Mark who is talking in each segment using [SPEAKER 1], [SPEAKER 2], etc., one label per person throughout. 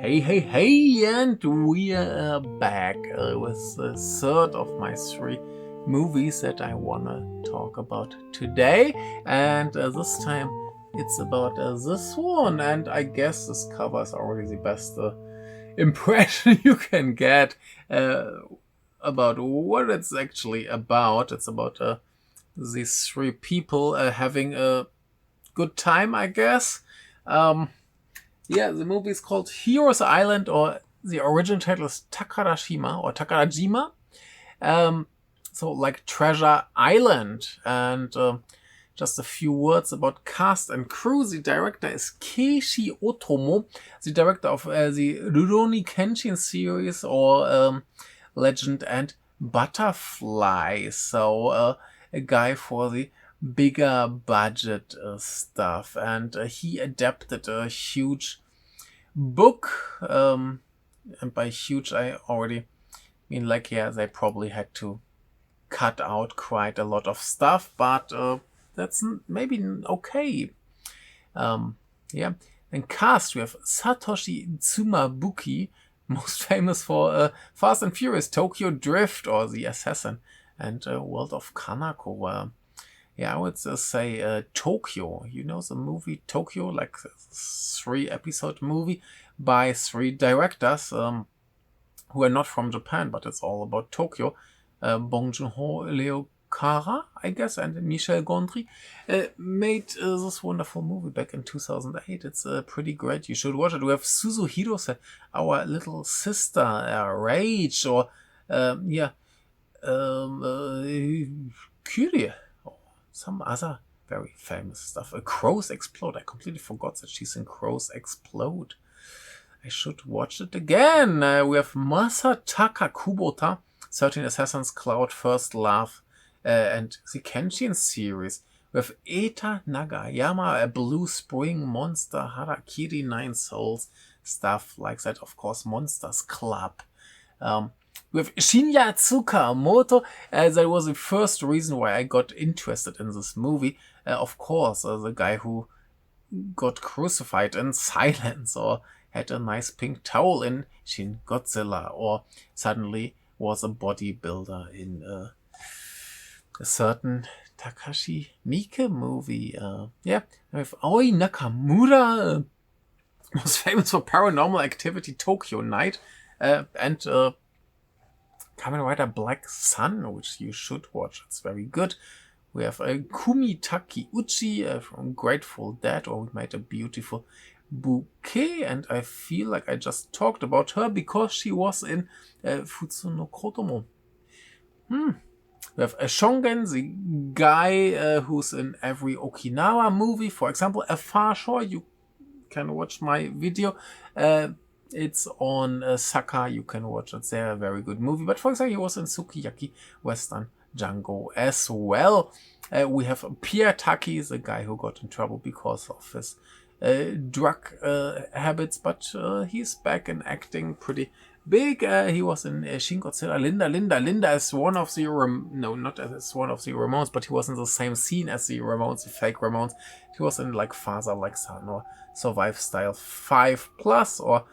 [SPEAKER 1] Hey, and we are back with the third of my three movies that I wanna talk about today. And this time it's about this one, and I guess this covers already the best impression you can get about what it's actually about. It's about these three people having a good time, I guess. The movie is called Heroes Island, or the original title is Takarajima. So like Treasure Island. And just a few words about cast and crew. The director is Keishi Otomo, the director of the Rurouni Kenshin series, or Legend and Butterfly. So a guy for the bigger budget stuff, and he adapted a huge book, and by huge I already mean they probably had to cut out quite a lot of stuff, but that's maybe okay. Then cast, we have Satoshi Tsumabuki, most famous for Fast and Furious, Tokyo Drift, or The Assassin, and World of Kanako. I would say Tokyo. You know the movie Tokyo, like 3-episode movie by 3 directors who are not from Japan, but it's all about Tokyo. Bong Joon-ho, Leo Kara, I guess, and Michel Gondry made this wonderful movie back in 2008. It's pretty great. You should watch it. We have Suzu Hirose, our little sister, Rage, or Kyrie. Some other very famous stuff. Crows Explode. I completely forgot that she's in Crows Explode. I should watch it again. We have Masataka Kubota, 13 Assassins, Cloud, First Love, and the Kenshin series. We have Eta Nagayama, a Blue Spring, Monster, Harakiri, 9 Souls, stuff like that. Of course, Monsters Club. With Shinya Tsukamoto, that was the first reason why I got interested in this movie. Of course, the guy who got crucified in silence, or had a nice pink towel in Shin Godzilla, or suddenly was a bodybuilder in a certain Takashi Miike movie. With Aoi Nakamura, most famous for Paranormal Activity Tokyo Night, and Kamen Rider Black Sun, which you should watch. It's very good. We have Kumitaki Uchi from Grateful Dead, or We Made a Beautiful Bouquet, and I feel like I just talked about her because she was in Futsu Kotomo. We have Shongen, the guy who's in every Okinawa movie. For example, A Far Shore. You can watch my video. It's on Saka. You can watch it there. A very good movie. But for example, he was in Sukiyaki Western Django as well. We have Pierre Taki, the guy who got in trouble because of his drug habits, but he's back in acting pretty big. He was in Shin Godzilla. Linda is one of the not as one of the Ramones, but he was in the same scene as the Ramones, the fake Ramones. He was in like Father Like Son, or Survive Style 5+, or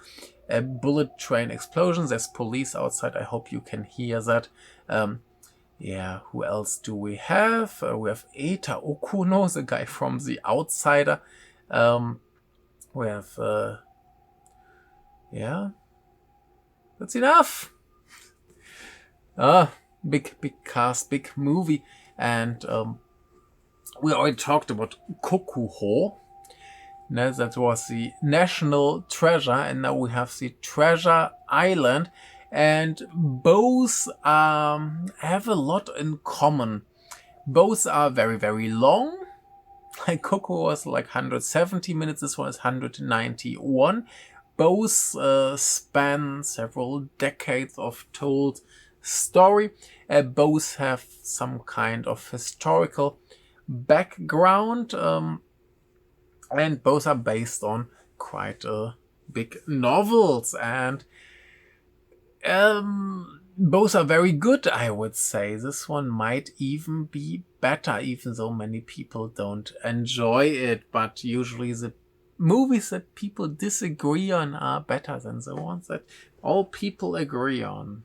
[SPEAKER 1] Bullet Train Explosions. There's police outside. I hope you can hear that. Who else do we have? We have Eita Okuno, the guy from The Outsider. We have that's enough. Big cast, big movie, and we already talked about Kokuho. Now that was the national treasure, and now we have the Treasure Island, and both have a lot in common. Both are very, very long. Like Coco was like 170 minutes, this one is 191. Both span several decades of told story. Both have some kind of historical background, and both are based on quite big novels, and both are very good, I would say. This one might even be better, even though many people don't enjoy it, but usually the movies that people disagree on are better than the ones that all people agree on.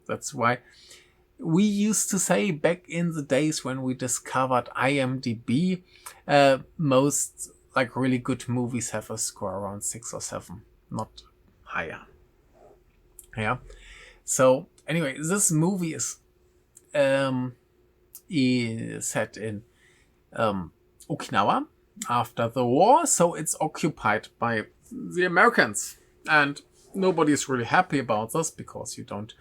[SPEAKER 1] That's why we used to say back in the days when we discovered IMDb, most like really good movies have a score around 6 or 7, not higher. Yeah. So anyway, this movie is set in Okinawa after the war, so it's occupied by the Americans, and nobody's really happy about this because you don't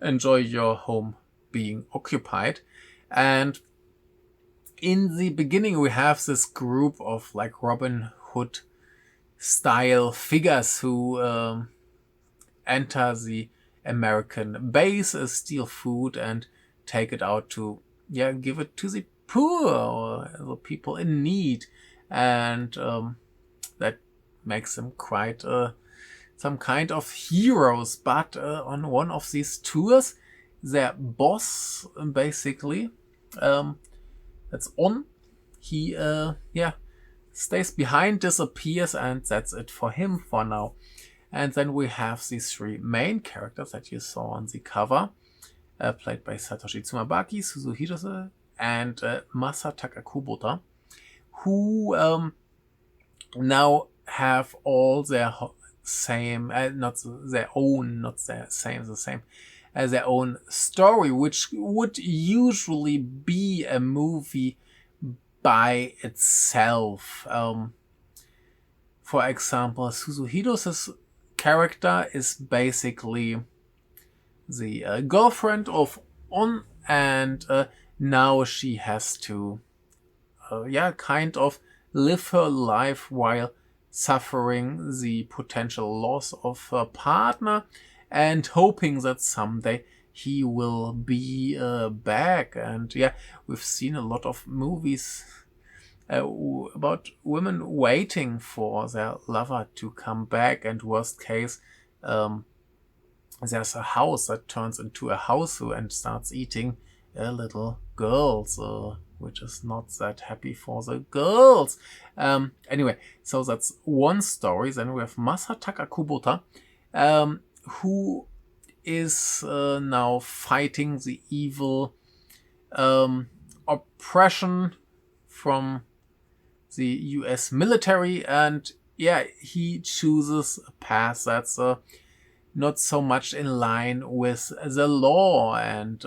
[SPEAKER 1] enjoy your home being occupied. And in the beginning we have this group of like Robin Hood style figures who enter the American base, steal food and take it out to give it to the poor or the people in need, and that makes them quite some kind of heroes. But on one of these tours, their boss basically, that's On, he stays behind, disappears, and that's it for him for now. And then we have these 3 main characters that you saw on the cover, played by Satoshi Tsumabaki, Suzu Hirose, and Masataka Kubota, who now have all their same, their own story, which would usually be a movie by itself. For example, Suzuhiro's character is basically the girlfriend of On, and now she has to kind of live her life while suffering the potential loss of her partner and hoping that someday he will be back. And we've seen a lot of movies about women waiting for their lover to come back, and worst case, there's a house that turns into a house and starts eating little girls, which is not that happy for the girls. Anyway, so that's one story. Then we have Masataka Kubota, who is now fighting the evil oppression from the US military, and he chooses a path that's not so much in line with the law, and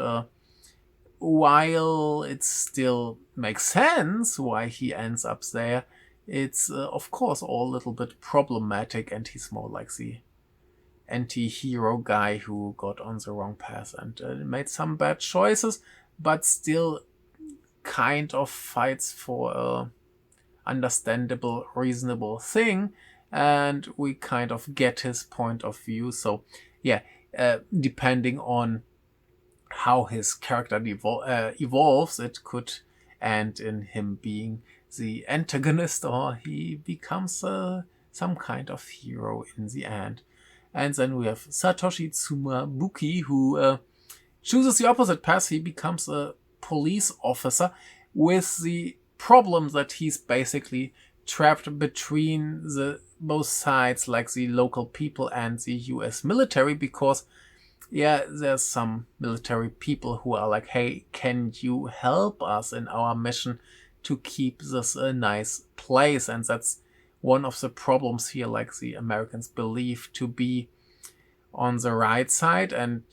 [SPEAKER 1] while it still makes sense why he ends up there, it's of course all a little bit problematic, and he's more like the anti-hero guy who got on the wrong path and made some bad choices, but still kind of fights for a understandable, reasonable thing, and we kind of get his point of view. So depending on how his character evolves, it could end in him being the antagonist, or he becomes some kind of hero in the end. And then we have Satoshi Tsumabuki, who chooses the opposite path. He becomes a police officer, with the problem that he's basically trapped between the both sides, like the local people and the US military, because there's some military people who are like, hey, can you help us in our mission to keep this a nice place? And that's one of the problems here, like the Americans believe to be on the right side and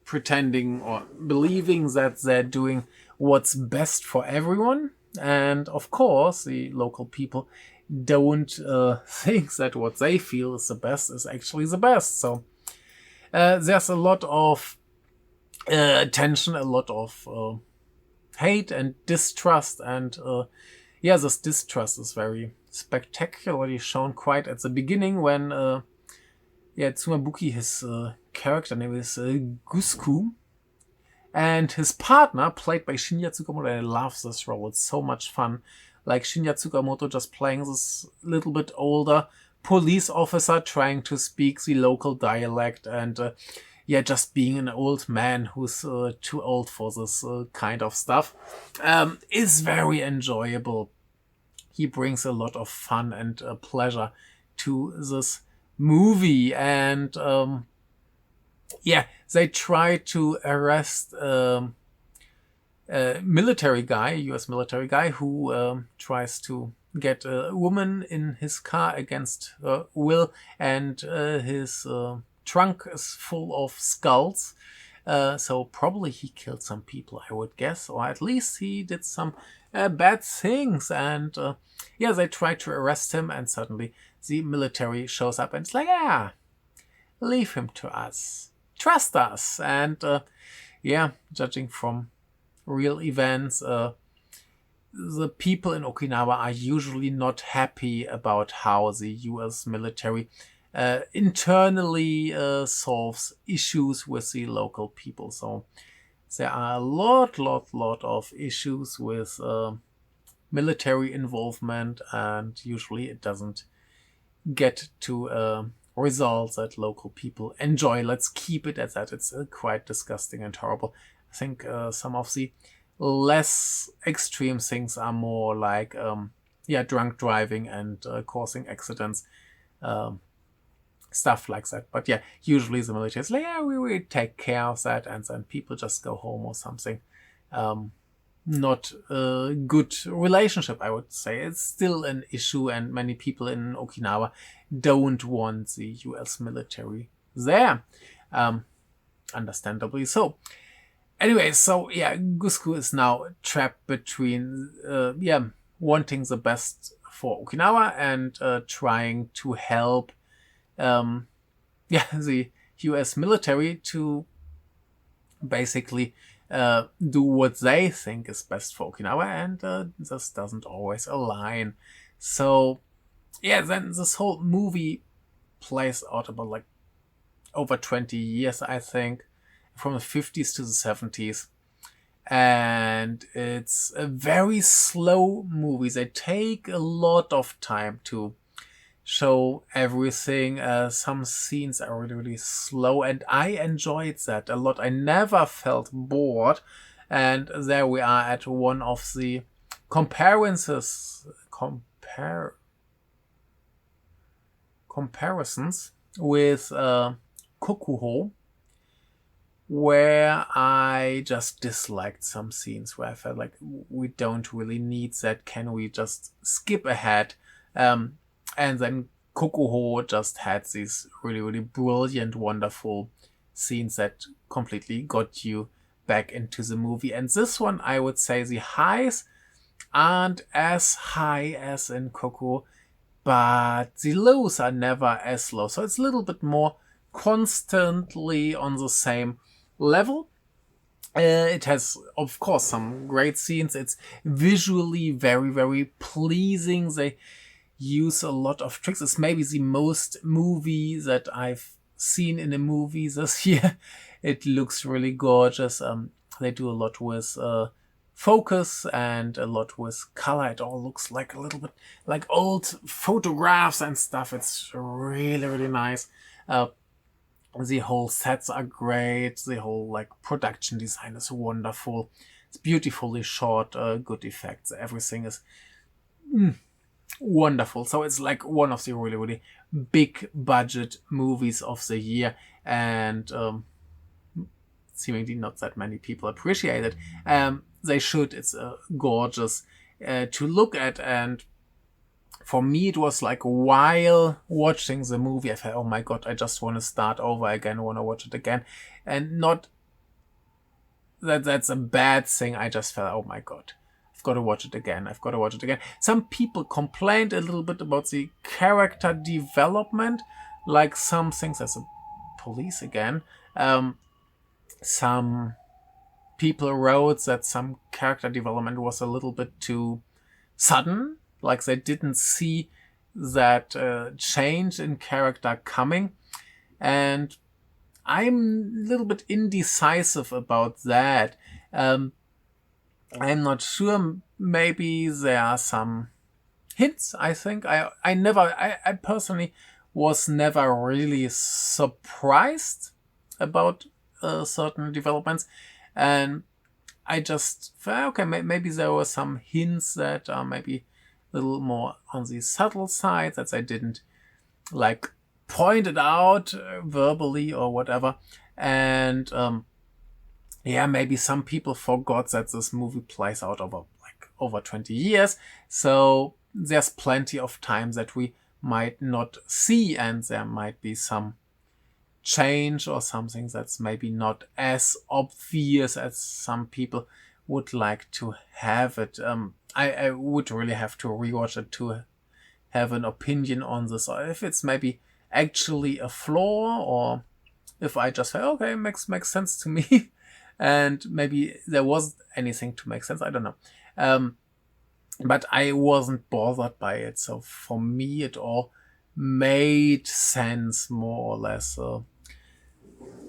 [SPEAKER 1] pretending or believing that they're doing what's best for everyone. And of course, the local people don't think that what they feel is the best is actually the best. So there's a lot of tension, a lot of hate and distrust. And this distrust is very spectacularly shown quite at the beginning when Tsumabuki, his character name is Gusku, and his partner, played by Shinya Tsukamoto. I love this role. It's so much fun. Like Shinya Tsukamoto just playing this little bit older police officer trying to speak the local dialect, and just being an old man who's too old for this kind of stuff is very enjoyable. he brings a lot of fun and pleasure to this movie. And they try to arrest a military guy, U.S. military guy, who tries to get a woman in his car against will, and his trunk is full of skulls. So probably he killed some people, I would guess, or at least he did some bad things. And they try to arrest him, and suddenly the military shows up and it's like, leave him to us, trust us. And judging from real events, the people in Okinawa are usually not happy about how the US military internally solves issues with the local people. So there are a lot of issues with military involvement, and usually it doesn't get to results that local people enjoy. Let's keep it at that. It's quite disgusting and horrible. I think some of the less extreme things are more like drunk driving and causing accidents, stuff like that. But usually the military is like, we take care of that, and then people just go home or something. Not a good relationship, I would say. It's still an issue, and many people in Okinawa don't want the US military there, understandably so. Anyway, so Gusku is now trapped between wanting the best for Okinawa and trying to help the US military to basically do what they think is best for Okinawa, and this doesn't always align. So then this whole movie plays out about like over 20 years, I think, from the 50s to the 70s. And it's a very slow movie. They take a lot of time to show everything. Some scenes are really slow, and I enjoyed that a lot. I never felt bored. And there we are at one of the comparisons with Kokuho, where I just disliked some scenes where I felt like we don't really need that. Can we just skip ahead? And then Kokuho just had these really brilliant, wonderful scenes that completely got you back into the movie. And this one, I would say the highs aren't as high as in Kokuho, but the lows are never as low. So it's a little bit more constantly on the same level. It has, of course, some great scenes. It's visually very pleasing. They use a lot of tricks. It's maybe the most movie that I've seen in a movie this year. It looks really gorgeous. They do a lot with focus and a lot with color. It all looks like a little bit like old photographs and stuff. It's really nice. The whole sets are great. The whole like production design is wonderful. It's beautifully shot, good effects. Everything is wonderful. So it's like one of the really big budget movies of the year, and seemingly not that many people appreciate it. They should. It's gorgeous to look at, and for me, it was like while watching the movie, I felt, oh my god, I just want to start over again, I want to watch it again. And not that that's a bad thing, I just felt, oh my god, I've got to watch it again. Some people complained a little bit about the character development, like some things as a police again. Some people wrote that some character development was a little bit too sudden. Like they didn't see that change in character coming. And I'm a little bit indecisive about that. I'm not sure. Maybe there are some hints, I think. I personally was never really surprised about certain developments. And I just felt, okay, maybe there were some hints that maybe little more on the subtle side that they didn't like point it out verbally or whatever. And yeah, maybe some people forgot that this movie plays out over 20 years. So there's plenty of time that we might not see, and there might be some change or something that's maybe not as obvious as some people would like to have it. I would really have to rewatch it to have an opinion on this, or if it's maybe actually a flaw, or if I just say, okay, makes sense to me, and maybe there was anything to make sense. I don't know. But I wasn't bothered by it, so for me it all made sense more or less.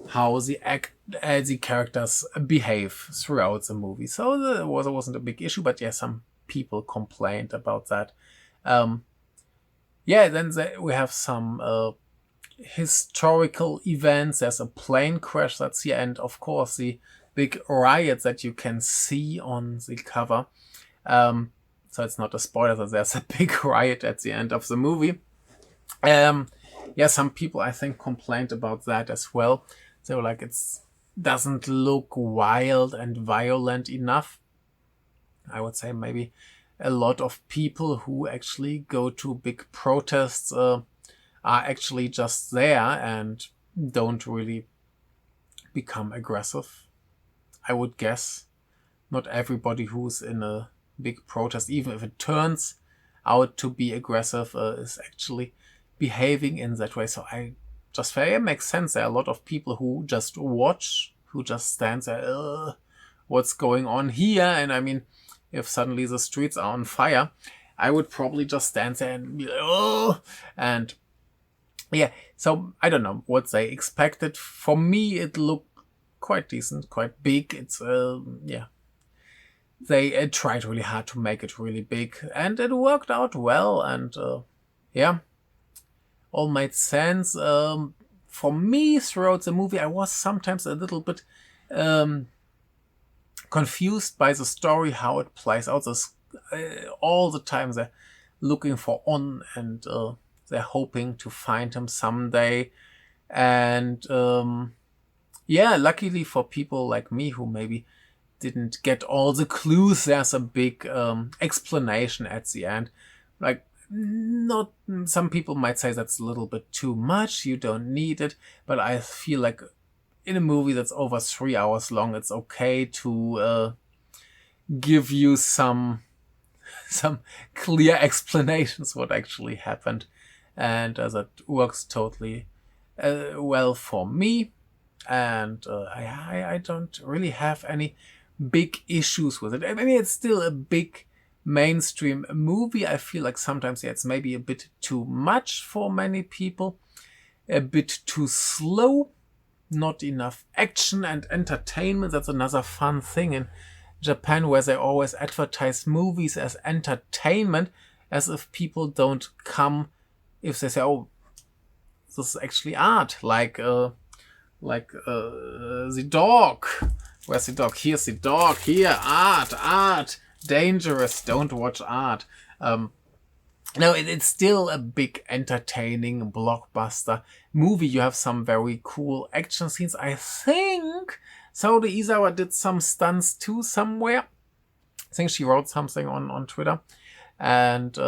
[SPEAKER 1] How the characters behave throughout the movie. So there wasn't a big issue, but yeah, some people complained about that. Then we have some historical events. There's a plane crash that's here, and of course the big riot that you can see on the cover. So it's not a spoiler that there's a big riot at the end of the movie. Some people I think complained about that as well. They were like, it doesn't look wild and violent enough. I would say maybe a lot of people who actually go to big protests are actually just there and don't really become aggressive. I would guess not everybody who's in a big protest, even if it turns out to be aggressive, is actually behaving in that way. So I just feel it makes sense. There are a lot of people who just watch, who just stand there, what's going on here? And I mean, if suddenly the streets are on fire, I would probably just stand there and be like, oh, and yeah. So I don't know what they expected. For me, it looked quite decent, quite big. It's they tried really hard to make it really big, and it worked out well. And all made sense. For me, throughout the movie, I was sometimes a little bit confused by the story, how it plays out. All the time they're looking for On, and they're hoping to find him someday. And luckily for people like me who maybe didn't get all the clues, there's a big explanation at the end. Like, not some people might say that's a little bit too much, you don't need it, but I feel like in a movie that's over 3 hours long, it's okay to give you some clear explanations what actually happened, and that works totally well for me. And I don't really have any big issues with it. I mean, it's still a big mainstream movie. I feel like sometimes it's maybe a bit too much for many people, a bit too slow, not enough action and entertainment. That's another fun thing in Japan, where they always advertise movies as entertainment, as if people don't come if they say, oh, this is actually art, like the dog. Where's the dog? Here's the dog. Here, art. Dangerous. Don't watch art. No, it's still a big, entertaining blockbuster movie. You have some very cool action scenes. I think Saori Izawa did some stunts too somewhere. I think she wrote something on Twitter. And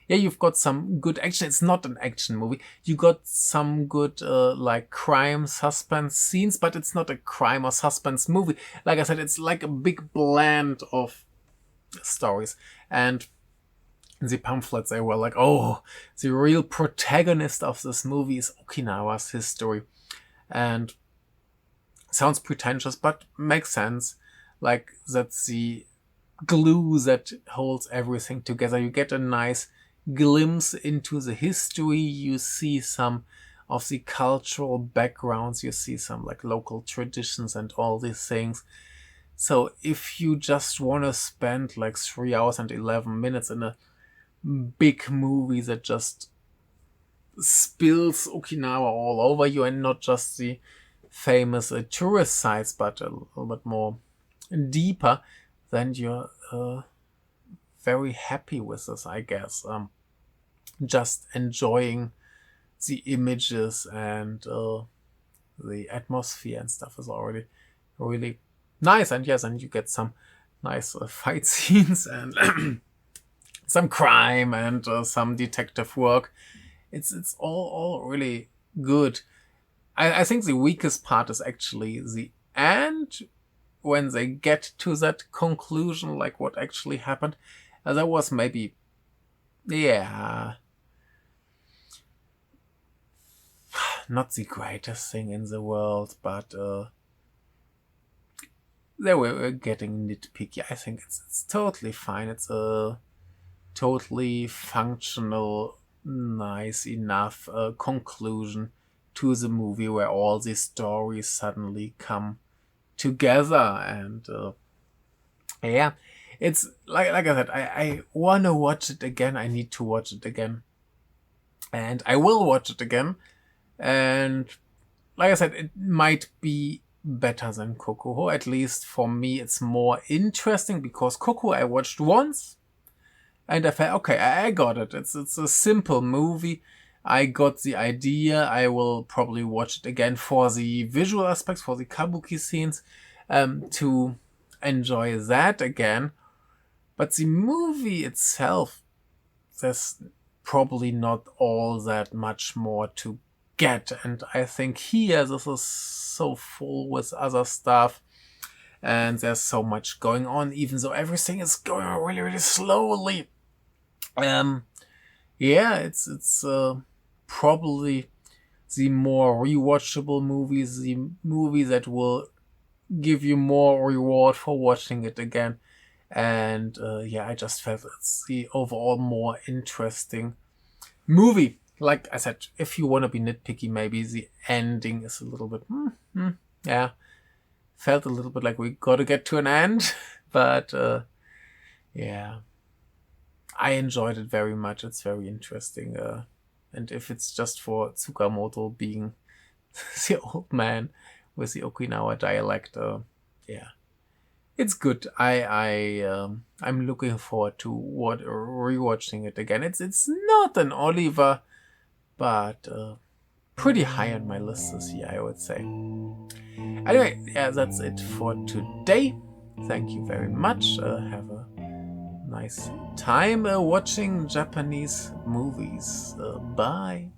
[SPEAKER 1] you've got some good action. It's not an action movie. You got some good like crime suspense scenes, but it's not a crime or suspense movie. Like I said, it's like a big blend of stories. And in the pamphlets, they were like, oh, the real protagonist of this movie is Okinawa's history. And sounds pretentious, but makes sense. Like, that's the glue that holds everything together. You get a nice glimpse into the history. You see some of the cultural backgrounds. You see some like local traditions and all these things. So if you just want to spend like 3 hours and 11 minutes in a big movie that just spills Okinawa all over you, and not just the famous tourist sites, but a little bit more deeper, then you're very happy with this, I guess. Just enjoying the images and the atmosphere and stuff is already really nice. And yes, and you get some nice fight scenes and some crime and some detective work. It's all really good. I think the weakest part is actually the end, when they get to that conclusion, like what actually happened. That was maybe, yeah, not the greatest thing in the world, but they were getting nitpicky. I think it's totally fine. It's a totally functional, nice enough conclusion to the movie, where all these stories suddenly come together. And yeah, it's like I said, I want to watch it again. I need to watch it again, and I will watch it again. And like I said, it might be better than Kokuho. At least for me, it's more interesting, because Kokuho I watched once and I felt, okay, I got it. It's a simple movie. I got the idea. I will probably watch it again for the visual aspects, for the kabuki scenes, to enjoy that again. But the movie itself, there's probably not all that much more to get. And I think here this is so full with other stuff, and there's so much going on, even though everything is going on really, really slowly. Yeah, it's probably the more rewatchable movies, the movie that will give you more reward for watching it again. And yeah, I just felt it's the overall more interesting movie. Like I said, if you want to be nitpicky, maybe the ending is a little bit, yeah, felt a little bit like we got to get to an end. But yeah, I enjoyed it very much. It's very interesting. And if it's just for Tsukamoto being the old man with the Okinawa dialect, yeah, it's good. I'm looking forward to rewatching it again. It's not an Oliver, but pretty high on my list this year, I would say. Anyway, yeah, that's it for today. Thank you very much. Have a nice time watching Japanese movies. Bye.